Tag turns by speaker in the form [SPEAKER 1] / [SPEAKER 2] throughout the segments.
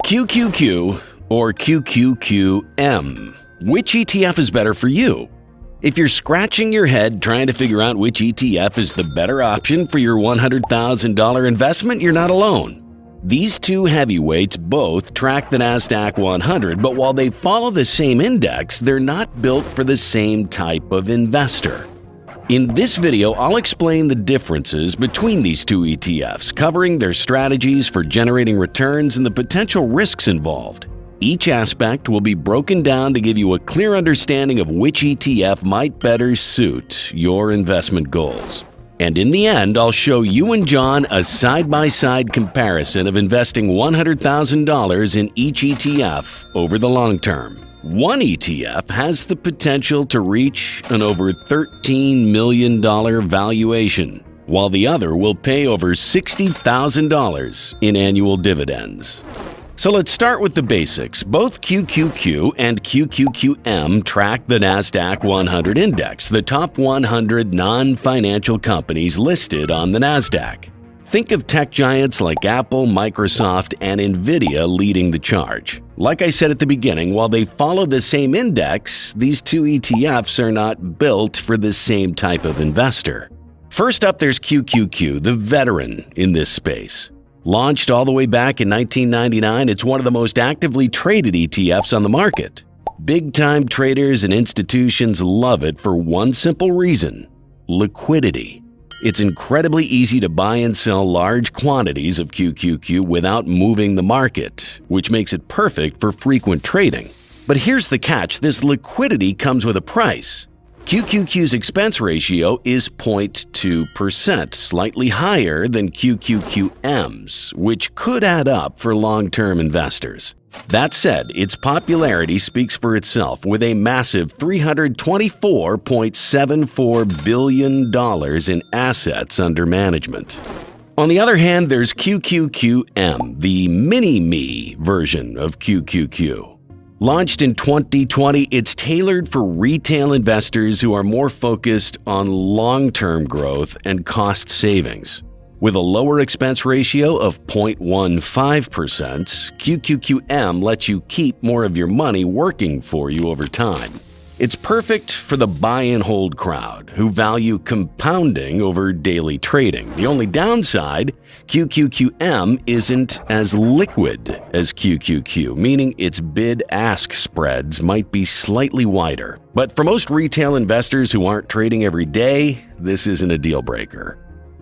[SPEAKER 1] QQQ or QQQM? Which ETF is better for you? If you're scratching your head trying to figure out which ETF is the better option for your $100,000 investment, you're not alone. These two heavyweights both track the NASDAQ 100, but while they follow the same index, they're not built for the same type of investor. In this video, I'll explain the differences between these two ETFs, covering their strategies for generating returns and the potential risks involved. Each aspect will be broken down to give you a clear understanding of which ETF might better suit your investment goals. And in the end, I'll show you and John a side-by-side comparison of investing $100,000 in each ETF over the long term. One ETF has the potential to reach an over $13 million valuation, while the other will pay over $60,000 in annual dividends. So let's start with the basics. Both QQQ and QQQM track the NASDAQ 100 index, the top 100 non-financial companies listed on the NASDAQ. Think of tech giants like Apple, Microsoft, and Nvidia leading the charge. Like I said at the beginning, while they follow the same index, these two ETFs are not built for the same type of investor. First up, there's QQQ, the veteran in this space. Launched all the way back in 1999, it's one of the most actively traded ETFs on the market. Big-time traders and institutions love it for one simple reason: liquidity. It's incredibly easy to buy and sell large quantities of QQQ without moving the market, which makes it perfect for frequent trading. But here's the catch: this liquidity comes with a price. QQQ's expense ratio is 0.2%, slightly higher than QQQM's, which could add up for long-term investors. That said, its popularity speaks for itself, with a massive $324.74 billion in assets under management. On the other hand, there's QQQM, the mini-me version of QQQ. Launched in 2020, it's tailored for retail investors who are more focused on long-term growth and cost savings. With a lower expense ratio of 0.15%, QQQM lets you keep more of your money working for you over time. It's perfect for the buy-and-hold crowd who value compounding over daily trading. The only downside, QQQM isn't as liquid as QQQ, meaning its bid-ask spreads might be slightly wider. But for most retail investors who aren't trading every day, this isn't a deal-breaker.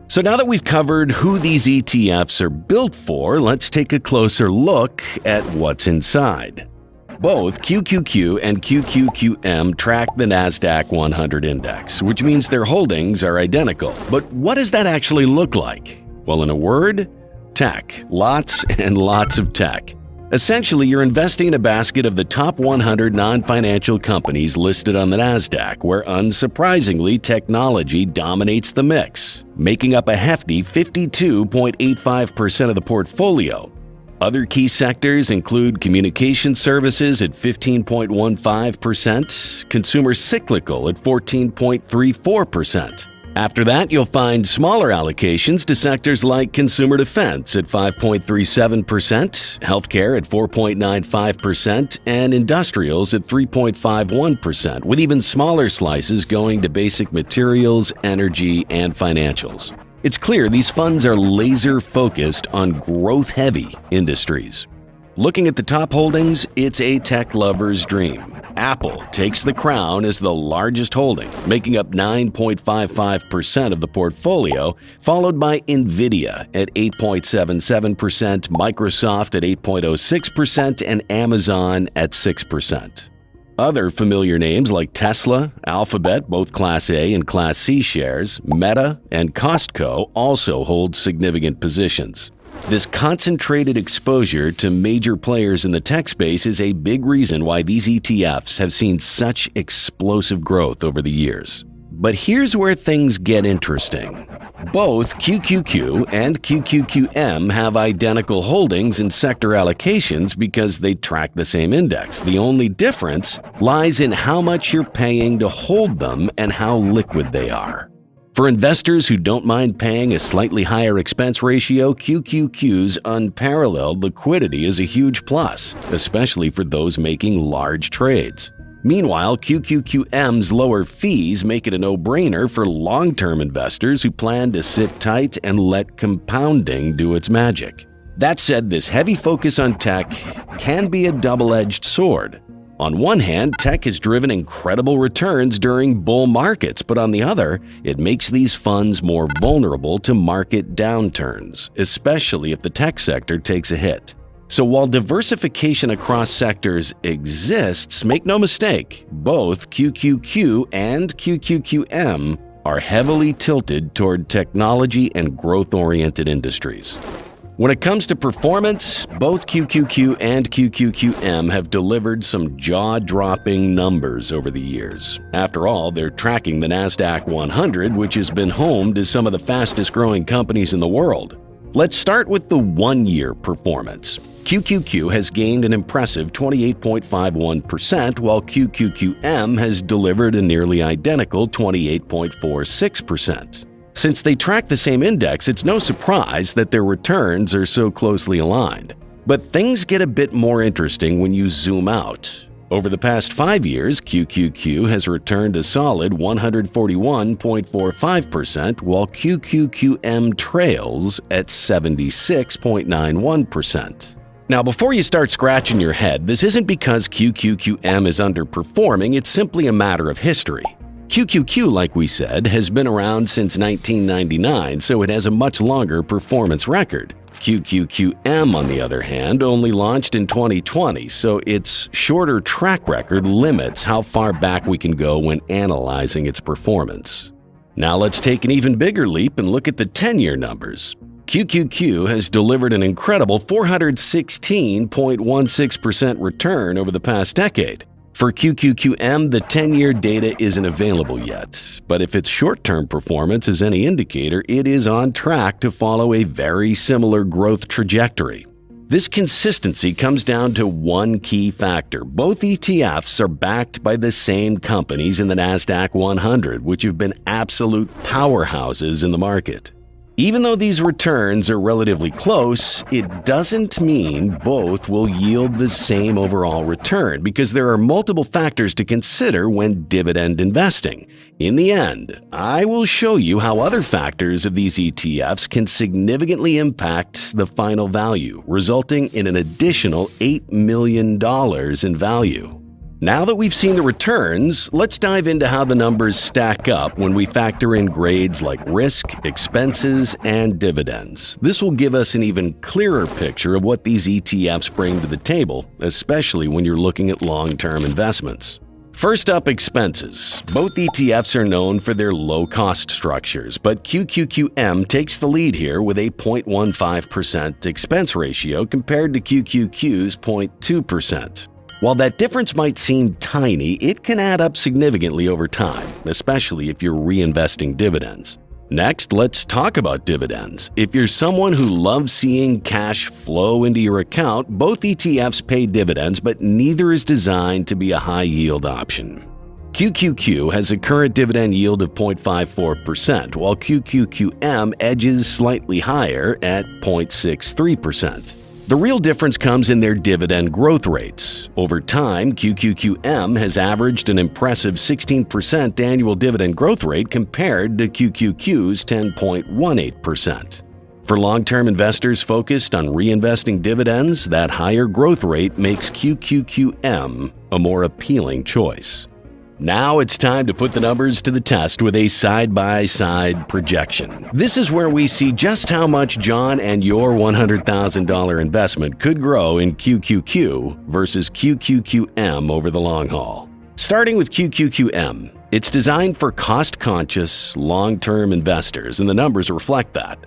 [SPEAKER 1] So now that we've covered who these ETFs are built for, let's take a closer look at what's inside. Both QQQ and QQQM track the NASDAQ 100 index, which means their holdings are identical. But what does that actually look like? Well, in a word, tech. Lots and lots of tech. Essentially, you're investing in a basket of the top 100 non-financial companies listed on the NASDAQ, where unsurprisingly, technology dominates the mix, making up a hefty 52.85% of the portfolio. Other key sectors include communication services at 15.15%, consumer cyclical at 14.34%. After that, you'll find smaller allocations to sectors like consumer defense at 5.37%, healthcare at 4.95%, and industrials at 3.51%, with even smaller slices going to basic materials, energy, and financials. It's clear these funds are laser-focused on growth-heavy industries. Looking at the top holdings, it's a tech lover's dream. Apple takes the crown as the largest holding, making up 9.55% of the portfolio, followed by Nvidia at 8.77%, Microsoft at 8.06%, and Amazon at 6%. Other familiar names like Tesla, Alphabet, both Class A and Class C shares, Meta, and Costco also hold significant positions. This concentrated exposure to major players in the tech space is a big reason why these ETFs have seen such explosive growth over the years. But here's where things get interesting. Both QQQ and QQQM have identical holdings and sector allocations because they track the same index. The only difference lies in how much you're paying to hold them and how liquid they are. For investors who don't mind paying a slightly higher expense ratio, QQQ's unparalleled liquidity is a huge plus, especially for those making large trades. Meanwhile, QQQM's lower fees make it a no-brainer for long-term investors who plan to sit tight and let compounding do its magic. That said, this heavy focus on tech can be a double-edged sword. On one hand, tech has driven incredible returns during bull markets, but on the other, it makes these funds more vulnerable to market downturns, especially if the tech sector takes a hit. So while diversification across sectors exists, make no mistake, both QQQ and QQQM are heavily tilted toward technology and growth-oriented industries. When it comes to performance, both QQQ and QQQM have delivered some jaw-dropping numbers over the years. After all, they're tracking the NASDAQ 100, which has been home to some of the fastest-growing companies in the world. Let's start with the one-year performance. QQQ has gained an impressive 28.51%, while QQQM has delivered a nearly identical 28.46%. Since they track the same index, it's no surprise that their returns are so closely aligned. But things get a bit more interesting when you zoom out. Over the past 5 years, QQQ has returned a solid 141.45%, while QQQM trails at 76.91%. Now, before you start scratching your head, this isn't because QQQM is underperforming, it's simply a matter of history. QQQ, like we said, has been around since 1999, so it has a much longer performance record. QQQM, on the other hand, only launched in 2020, so its shorter track record limits how far back we can go when analyzing its performance. Now let's take an even bigger leap and look at the 10-year numbers. QQQ has delivered an incredible 416.16% return over the past decade. For QQQM, the 10-year data isn't available yet, but if its short-term performance is any indicator, it is on track to follow a very similar growth trajectory. This consistency comes down to one key factor. Both ETFs are backed by the same companies in the NASDAQ 100, which have been absolute powerhouses in the market. Even though these returns are relatively close, it doesn't mean both will yield the same overall return because there are multiple factors to consider when dividend investing. In the end, I will show you how other factors of these ETFs can significantly impact the final value, resulting in an additional $8 million in value. Now that we've seen the returns, let's dive into how the numbers stack up when we factor in grades like risk, expenses, and dividends. This will give us an even clearer picture of what these ETFs bring to the table, especially when you're looking at long-term investments. First up, expenses. Both ETFs are known for their low-cost structures, but QQQM takes the lead here with a 0.15% expense ratio compared to QQQ's 0.2%. While that difference might seem tiny, it can add up significantly over time, especially if you're reinvesting dividends. Next, let's talk about dividends. If you're someone who loves seeing cash flow into your account, both ETFs pay dividends, but neither is designed to be a high-yield option. QQQ has a current dividend yield of 0.54%, while QQQM edges slightly higher at 0.63%. The real difference comes in their dividend growth rates. Over time, QQQM has averaged an impressive 16% annual dividend growth rate compared to QQQ's 10.18%. For long-term investors focused on reinvesting dividends, that higher growth rate makes QQQM a more appealing choice. Now it's time to put the numbers to the test with a side-by-side projection. This is where we see just how much John and your $100,000 investment could grow in QQQ versus QQQM over the long haul. Starting with QQQM, it's designed for cost-conscious, long-term investors, and the numbers reflect that.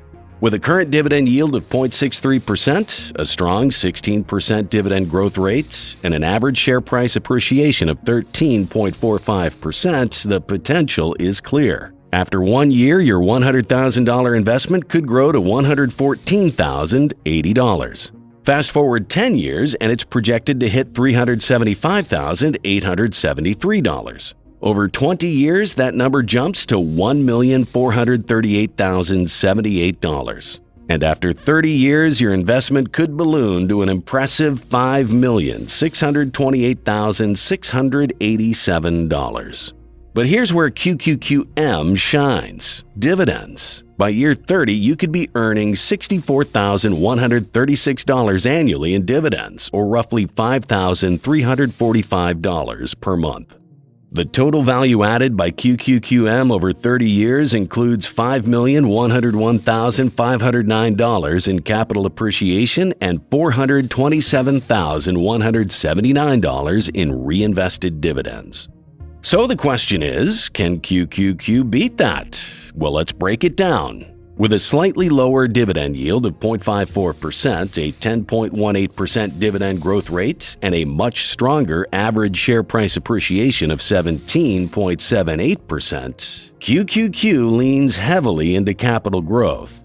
[SPEAKER 1] With a current dividend yield of 0.63%, a strong 16% dividend growth rate, and an average share price appreciation of 13.45%, the potential is clear. After 1 year, your $100,000 investment could grow to $114,080. Fast forward 10 years, and it's projected to hit $375,873. Over 20 years, that number jumps to $1,438,078. And after 30 years, your investment could balloon to an impressive $5,628,687. But here's where QQQM shines: dividends. By year 30, you could be earning $64,136 annually in dividends, or roughly $5,345 per month. The total value added by QQQM over 30 years includes $5,101,509 in capital appreciation and $427,179 in reinvested dividends. So the question is, can QQQ beat that? Well, let's break it down. With a slightly lower dividend yield of 0.54%, a 10.18% dividend growth rate, and a much stronger average share price appreciation of 17.78%, QQQ leans heavily into capital growth.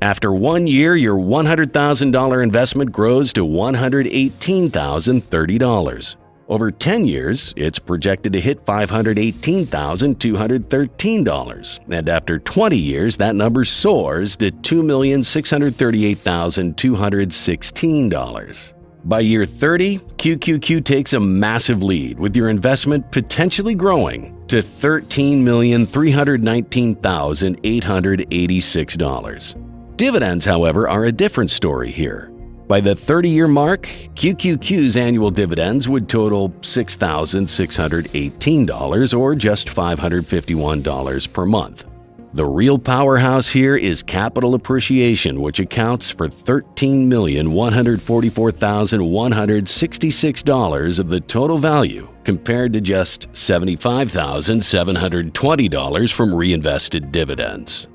[SPEAKER 1] After 1 year, your $100,000 investment grows to $118,030. Over 10 years, it's projected to hit $518,213, and after 20 years, that number soars to $2,638,216. By year 30, QQQ takes a massive lead, with your investment potentially growing to $13,319,886. Dividends, however, are a different story here. By the 30-year mark, QQQ's annual dividends would total $6,618, or just $551 per month. The real powerhouse here is capital appreciation, which accounts for $13,144,166 of the total value, compared to just $75,720 from reinvested dividends.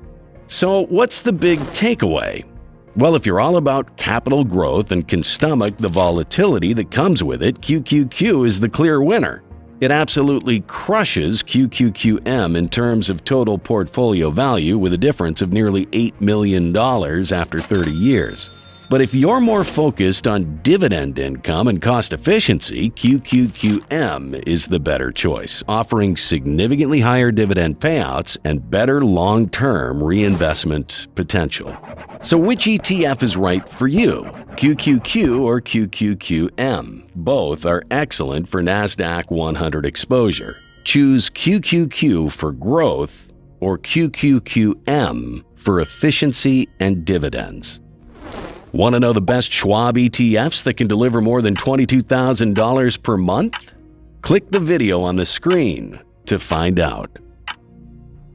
[SPEAKER 1] So what's the big takeaway? Well, if you're all about capital growth and can stomach the volatility that comes with it, QQQ is the clear winner. It absolutely crushes QQQM in terms of total portfolio value, with a difference of nearly $8 million after 30 years. But if you're more focused on dividend income and cost efficiency, QQQM is the better choice, offering significantly higher dividend payouts and better long-term reinvestment potential. So which ETF is right for you? QQQ or QQQM? Both are excellent for NASDAQ 100 exposure. Choose QQQ for growth or QQQM for efficiency and dividends. Want to know the best Schwab ETFs that can deliver more than $22,000 per month? Click the video on the screen to find out.